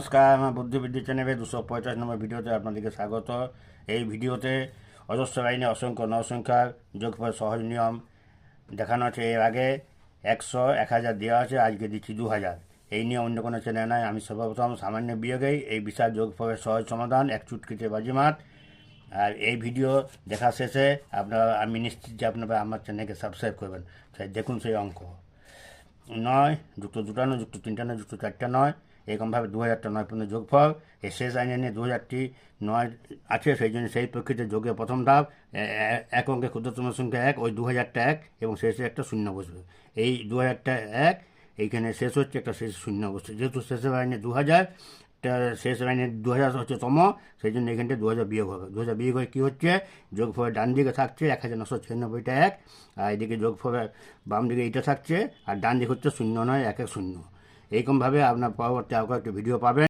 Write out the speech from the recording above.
নমস্কার, আমার বুদ্ধিবৃদ্ধি চ্যানেলে 250 নম্বর ভিডিওতে আপনাদেরকে স্বাগত। এই ভিডিওতে অজস্র লাইনে অসংখ্য নসংখ্যার যোগফল সহজ নিয়ম দেখানো আছে। এর আগে 100, 1000 দেওয়া আছে, আজকে দিচ্ছি 2000। এই নিয়ে অন্য কোনো চ্যানেল নাই। আমি সর্বপ্রথম সামান্য বিয়োগেই এই বিশাল যোগফলের সহজ সমাধান, এক চুটকিতে বাজিমাত। আর এই ভিডিও দেখা শেষে আমি নিশ্চিত যে আপনারা আমার চ্যানেলকে সাবস্ক্রাইব করবেন। তাই দেখুন সেই অঙ্ক 9 যুক্ত 2টা 9 যুক্ত 3টা 9 যুক্ত 4টা 9, এরকমভাবে 2000টা 9 পর্যন্ত যোগফল। এই শেষ লাইনে নিয়ে 2000টি 9 আছে, সেই জন্য সেই প্রকৃতির যোগের প্রথম ধাপ এক অঙ্কের ক্ষুদ্রতম সংখ্যা 1, ওই 2000টা 1 এবং শেষে একটা শূন্য বসবে। এই 2000টা 1 এইখানে শেষ হচ্ছে, একটা শেষ শূন্য বসছে। যেহেতু শেষের লাইনে 2000, শেষ লাইনে 2000 হচ্ছে তম, সেই জন্য এখানটা 2000 বিয়োগ হবে। 2000 বিয়োগ হয়ে কী হচ্ছে, যোগফলের ডান দিকে থাকছে 1996টা 1, আর এদিকে যোগফলের বাম দিকে এইটা থাকছে, আর ডান দিকে হচ্ছে 0, 9, 1, 1, 0। এইরকমভাবে আপনার পরবর্তী আরও একটা ভিডিও পাবেন।